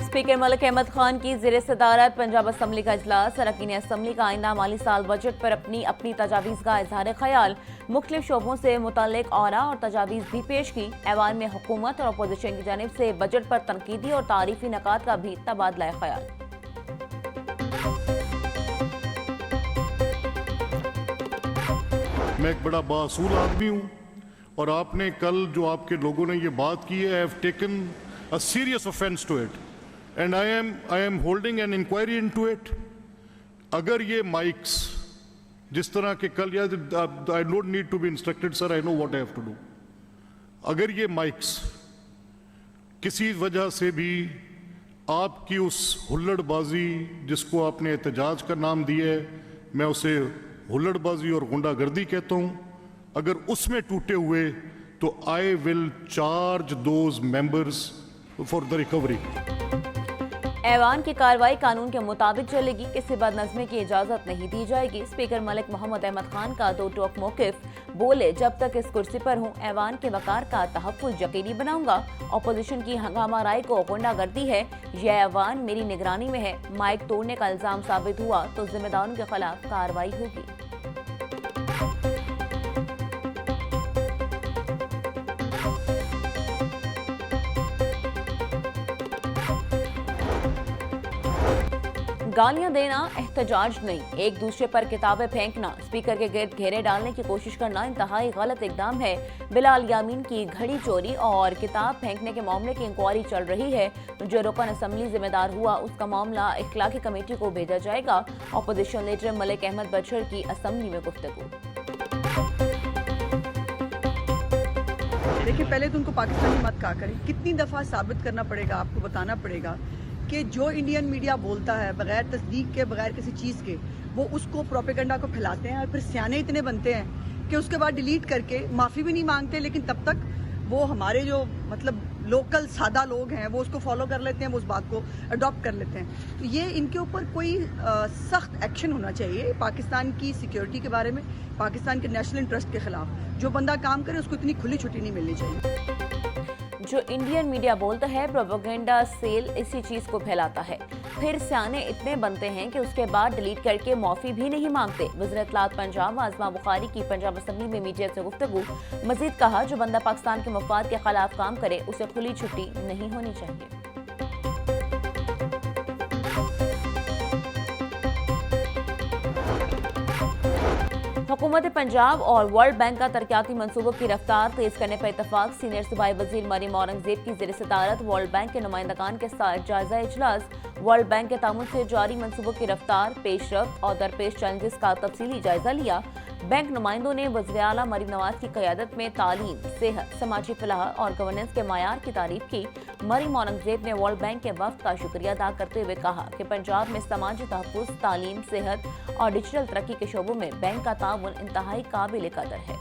Speaker Malik Ahmad Khan की ज़ेर सदारत पंजाब असम्बली का इजलास। अरकान असम्बली का आइंदा माली साल बजट पर अपनी अपनी तजावीज़ का इजहार ख्याल। मुख्तलिफ शोबों से मुताल्लिक आरा और तजावीज़ भी पेश की। ऐवान में हुकूमत और अपोजिशन की जानिब से बजट पर तनकीदी और तारीफी नकात का भी तबादला ख्याल। मैं एक बड़ा बासूल आदमी हूँ और आपने कल जो आपके लोगों ने ये बात की है, I have taken a serious offence to it and I am holding an inquiry into it. अगर ये माइक्स जिस तरह के कल, या I don't need to be instructed sir, I know what I have to do. अगर ये mics किसी वजह से भी आपकी उस हुल्लड़बाजी जिसको आपने एहतजाज का नाम दिया है, मैं उसे हुल्लड़बाजी और गुंडागर्दी कहता हूं, अगर उसमें टूटे हुए तो I will charge those members for the recovery. ऐवान की कार्रवाई कानून के मुताबिक चलेगी, किसी बदनज़मी की इजाजत नहीं दी जाएगी। स्पीकर मलिक मोहम्मद अहमद खान का दो टोक मौकिफ। बोले, जब तक इस कुर्सी पर हूँ ऐवान के वकार का तहफ़्फ़ुज़ यकीनी बनाऊंगा। अपोजिशन की हंगामा राय को गुंडागर्दी है, यह ऐवान मेरी निगरानी में है। माइक तोड़ने का इल्जाम साबित हुआ तो जिम्मेदारों के खिलाफ कार्रवाई होगी। गालियां देना एहतजाज नहीं, एक दूसरे पर किताबें फेंकना, स्पीकर के गिर्द घेरे डालने की कोशिश करना इंतहाई गलत इकदाम है। बिलाल यामीन की घड़ी चोरी और किताब फेंकने के मामले की इंक्वायरी चल रही है। जो रुकन असम्बली जिम्मेदार हुआ उसका मामला इखलाकी कमेटी को भेजा जाएगा। अपोजिशन लीडर मलिक अहमद बशर की असम्बली में गुफ्तगू। देखिए, पहले तो उनको पाकिस्तानी मत कहा करें। कितनी दफ़ा साबित करना पड़ेगा, आपको बताना पड़ेगा कि जो इंडियन मीडिया बोलता है बगैर तस्दीक के, बगैर किसी चीज़ के, वो उसको प्रोपेगेंडा को फैलाते हैं और फिर सियाने इतने बनते हैं कि उसके बाद डिलीट करके माफ़ी भी नहीं मांगते। लेकिन तब तक वो हमारे जो मतलब लोकल सादा लोग हैं वो उसको फॉलो कर लेते हैं, वो उस बात को अडॉप्ट कर लेते हैं। तो ये इनके ऊपर कोई सख्त एक्शन होना चाहिए पाकिस्तान की सिक्योरिटी के बारे में, पाकिस्तान के नेशनल इंटरेस्ट के खिलाफ। जो बंदा काम करे उसको इतनी खुली छुट्टी नहीं मिलनी चाहिए। जो इंडियन मीडिया बोलता है प्रोपेगेंडा सेल इसी चीज को फैलाता है, फिर सियाने इतने बनते हैं कि उसके बाद डिलीट करके माफी भी नहीं मांगते। वज़ीर इत्तलात पंजाब आज़मा बुखारी की पंजाब असम्बली में मीडिया से गुफ्तगू। मजीद कहा, जो बंदा पाकिस्तान के मफाद के खिलाफ काम करे उसे खुली छुट्टी नहीं होनी चाहिए। हुकूमत पंजाब और वर्ल्ड बैंक का तरक्याती मंसूबों की रफ्तार तेज करने पर इतफाक। सीनियर सूबाई वजीर मरियम औरंगजेब की ज़ेर सदारत वर्ल्ड बैंक के नुमाइंदगान के साथ जायजा इजलास। वर्ल्ड बैंक के तामुन से जारी मंसूबों की रफ्तार, पेशरफ और दरपेश चैलेंजेस का तफसीली जायजा लिया। बैंक नुमाइंदों ने वज़ीर आला मरियम नवाज की क़यादत में तालीम, सेहत, समाजी फलाह और गवर्नेंस के मायार की तारीफ की। मरियम औरंगजेब ने वर्ल्ड बैंक के वफ़द का शुक्रिया अदा करते हुए कहा कि पंजाब में समाजी तहफ़्फ़ुज़, तालीम, सेहत और डिजिटल तरक्की के शोबों में बैंक का ताउन इंतहाई काबिल कदर है।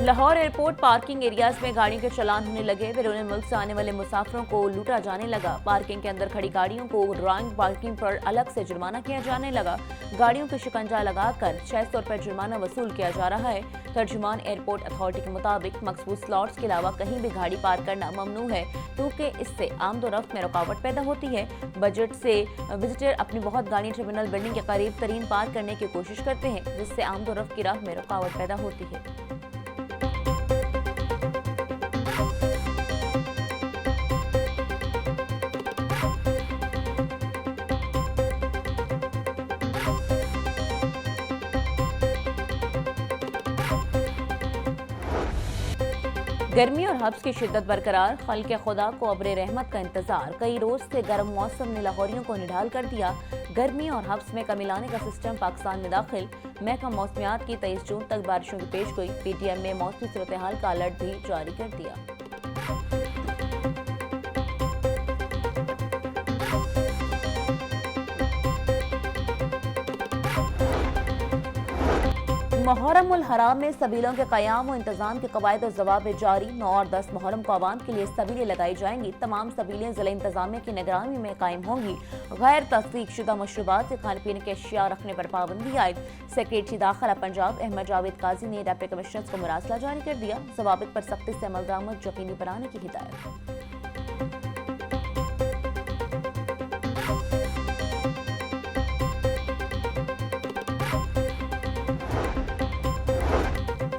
लाहौर एयरपोर्ट पार्किंग एरियाज में गाड़ियों के चलान होने लगे। बैरून मुल्क से आने वाले मुसाफिरों को लूटा जाने लगा। पार्किंग के अंदर खड़ी गाड़ियों को रॉन्ग पार्किंग पर अलग से जुर्माना किया जाने लगा। गाड़ियों को शिकंजा लगाकर 600 रुपये जुर्माना वसूल किया जा रहा है। तर्जुमान एयरपोर्ट अथॉरिटी के मुताबिक मखसूस स्लॉट्स के अलावा कहीं भी गाड़ी पार्क करना ममनू है, क्योंकि इससे आमदोरफ्त में रुकावट पैदा होती है। बजट से विजिटर अपनी बहुत गाड़ी टर्मिनल बिल्डिंग के करीब तरीन पार्क करने की कोशिश करते हैं, जिससे आमदोरफ्त की राह में रुकावट पैदा होती है। गर्मी और हब्स की शिद्दत बरकरार। खल्क़े खुदा को अब्र रहमत का इंतजार। कई रोज से गर्म मौसम ने लाहौरियों को निढाल कर दिया। गर्मी और हब्स में कमी लाने का सिस्टम पाकिस्तान में दाखिल। महकमा मौसमियात की 23 जून तक बारिशों की पेशगोई। पीटीएम ने मौसमी सूरत हाल का अलर्ट भी जारी कर दिया। मुहर्रम उल हराम में सबीलों के क़याम और इंतजाम के कवायद और ज़वाबित जारी। 9 और 10 मुहर्रम को आवाम के लिए सबीलें लगाई जाएंगी। तमाम सबीलें ज़िला इंतजामिया की निगरानी में कायम होंगी। गैर तस्दीक शुदा मशरूबात से खाने पीने के अशिया रखने पर पाबंदी आयद। सेक्रेटरी दाखिला पंजाब अहमद जावेद काजी ने डिप्टी कमिश्नर्स को मुरासला जारी कर दिया। ज़वाबित पर सख्ती से अमल दरामद यकीनी बनाने की हिदायत।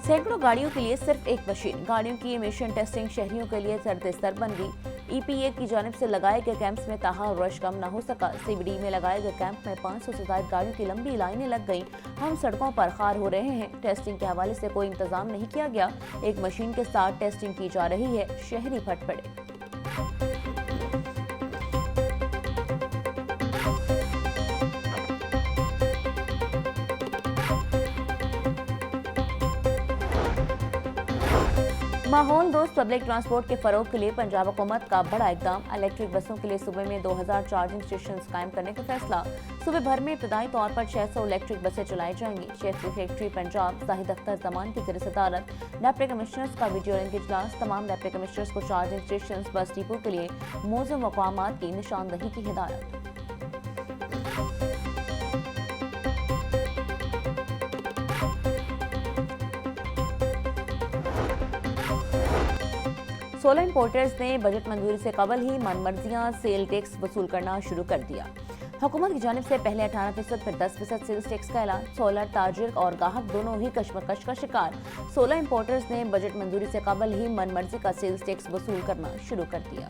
सैकड़ों गाड़ियों के लिए सिर्फ एक मशीन। गाड़ियों की इमिशन टेस्टिंग शहरियों के लिए सर्द बन गई। EPA की जानिब से लगाए गए कैंप्स में ताहा रश कम न हो सका। CBD में लगाए गए कैंप में 500 से ज्यादा गाड़ियों की लंबी लाइनें लग गईं। हम सड़कों पर खार हो रहे हैं। टेस्टिंग के हवाले से कोई इंतजाम नहीं किया गया। एक मशीन के साथ टेस्टिंग की जा रही है। शहरी फट पड़े। माहौल दोस्त पब्लिक ट्रांसपोर्ट के फरोग के लिए पंजाब हुकूमत का बड़ा इकदाम। इलेक्ट्रिक बसों के लिए सूबे में 2000 चार्जिंग स्टेशन कायम करने का फैसला। सूबे भर में इब्तदाई तौर पर 600 इलेक्ट्रिक बसें चलाई जाएंगी। चीफ सेक्रेटरी पंजाब जाहिद अख्तर जमान की ज़ेर सदारत डिप्टी कमिश्नर्स का वीडियो लिंक इजलास। तमाम डिप्टी कमिश्नर्स को चार्जिंग स्टेशन बस डिपो के लिए मौजूद मकामात की निशानदही की हिदायत। सोलर इंपोर्टर्स ने बजट मंजूरी से कबल ही मनमर्जियां सेल टैक्स वसूल करना शुरू कर दिया। हुकूमत की जानिब से पहले 18% फिर 10% सेल्स टैक्स का ऐलान। सोलर ताजिर और गाहक दोनों ही कशमकश का शिकार। सोलर इंपोर्टर्स ने बजट मंजूरी से कबल ही मनमर्जी का सेल्स टैक्स वसूल करना शुरू कर दिया।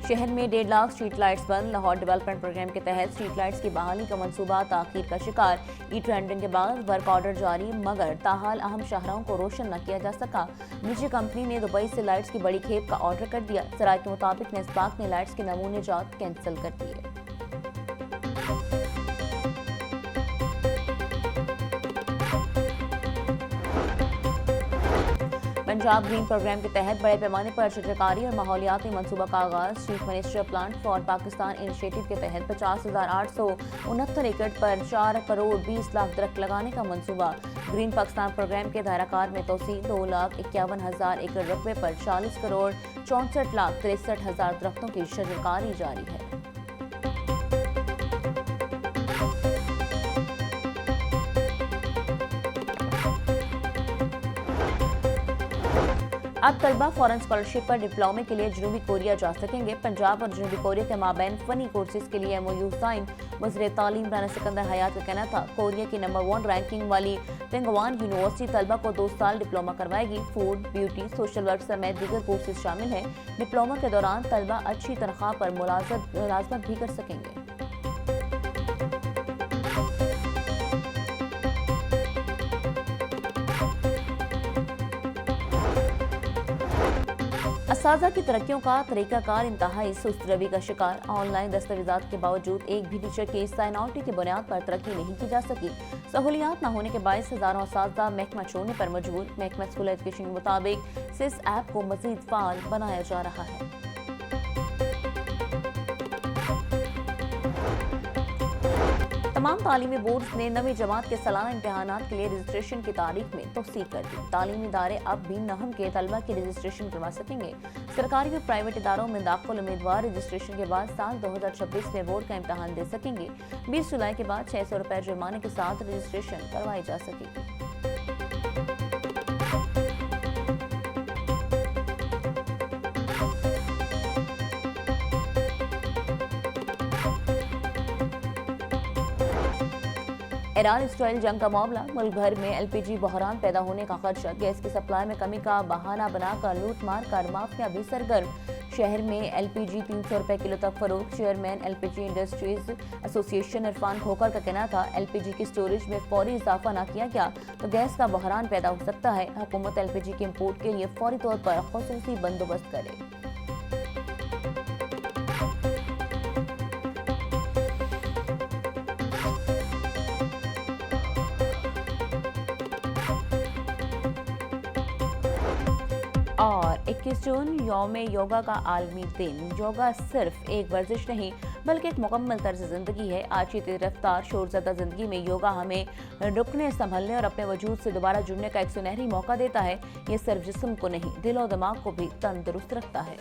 शहर में 1.5 लाख स्ट्रीट लाइट्स बंद। लाहौर डेवलपमेंट प्रोग्राम के तहत स्ट्रीट लाइट्स की बहाली का मंसूबा ताखीर का शिकार। टेंडरिंग के बाद वर्क ऑर्डर जारी, मगर ताहाल अहम शाहराहों को रोशन न किया जा सका। निजी कंपनी ने दुबई से लाइट्स की बड़ी खेप का ऑर्डर कर दिया। सराय के मुताबिक नेस्पाक ने लाइट्स के नमूने जात कैंसिल कर दिए। पंजाब ग्रीन प्रोग्राम के तहत बड़े पैमाने पर शजरकारी और माहौलियाती मनसूबा का आगाज। Chief minister plant for Pakistan initiative के तहत 50,869 एकड़ पर 4 करोड़ 20 लाख दरख्त लगाने का मंसूबा। ग्रीन पाकिस्तान प्रोग्राम के दायराकार में तोसी 2,51,000 एकड़ रकबे पर 40 करोड़ 64 लाख 63 हजार दरख्तों की शजरकारी जारी है। अब तलबा फॉरेन स्कॉलरशिप पर डिप्लोमे के लिए जनूबी कोरिया जा सकेंगे। पंजाब और जनूबी कोरिया के माबैन फनी कोर्सेज के लिए MOU साइन। वज़ीर तालीम राना सिकंदर हयात का कहना था, कोरिया की नंबर 1 रैंकिंग वाली पिंगवान यूनिवर्सिटी तलबा को 2 साल डिप्लोमा करवाएगी। फूड, ब्यूटी, सोशल वर्क समेत दीगर कोर्सेज शामिल हैं। डिप्लोमा के दौरान तलबा अच्छी तनख्वाह पर मुलाजमत भी कर सकेंगे। असाजा की तरक्कियों का तरीकाकार इंतहाई सुस्त रवि का शिकार। ऑनलाइन दस्तावेजात के बावजूद एक भी टीचर की साइनआउटी की बुनियाद पर तरक्की नहीं की जा सकी। सहूलियात न होने के बायस हजारों असातिज़ा महकमा छोड़ने पर मजबूर। महकमा स्कूल एजुकेशन के मुताबिक सिस ऐप को मजीद फाल बनाया जा रहा है। तमाम तालीमी बोर्ड्स ने नवी जमात के सालाना इम्तहानात के लिए रजिस्ट्रेशन की तारीख में तौसीक कर दी। तालीमी इदारे अब भी नहम के तलबा की रजिस्ट्रेशन करवा सकेंगे। सरकारी और प्राइवेट इदारों में दाखिल उम्मीदवार रजिस्ट्रेशन के बाद साल 2026 में बोर्ड का इम्तहान दे सकेंगे। 20 जुलाई के बाद 600 रुपए जुर्माने के साथ रजिस्ट्रेशन करवाई जा सकेगी। ईरान इसराइल जंग का मामला। मुल्क भर में LPG बहरान पैदा होने का खदशा। गैस की सप्लाई में कमी का बहाना बनाकर लूट मार कर माफिया भी सरगर्म। शहर में LPG 300 रुपए किलो तक फरोख्त। Chairman LPG industries association Irfan Khokar का कहना था, LPG की स्टोरेज में फौरी इजाफा न किया गया तो गैस का बहरान पैदा हो सकता है। हुकूमत LPG के इम्पोर्ट के लिए फौरी तौर पर खुसूसी बंदोबस्त करे। और 21 जून यौम योगा का आलमी दिन। योगा सिर्फ एक वर्जिश नहीं बल्कि एक मुकम्मल तर्ज जिंदगी है। आज की तेज रफ्तार शोरज़दा जिंदगी में योगा हमें रुकने, संभलने और अपने वजूद से दोबारा जुड़ने का एक सुनहरी मौका देता है। ये सिर्फ जिस्म को नहीं, दिल और दिमाग को भी तंदुरुस्त रखता है।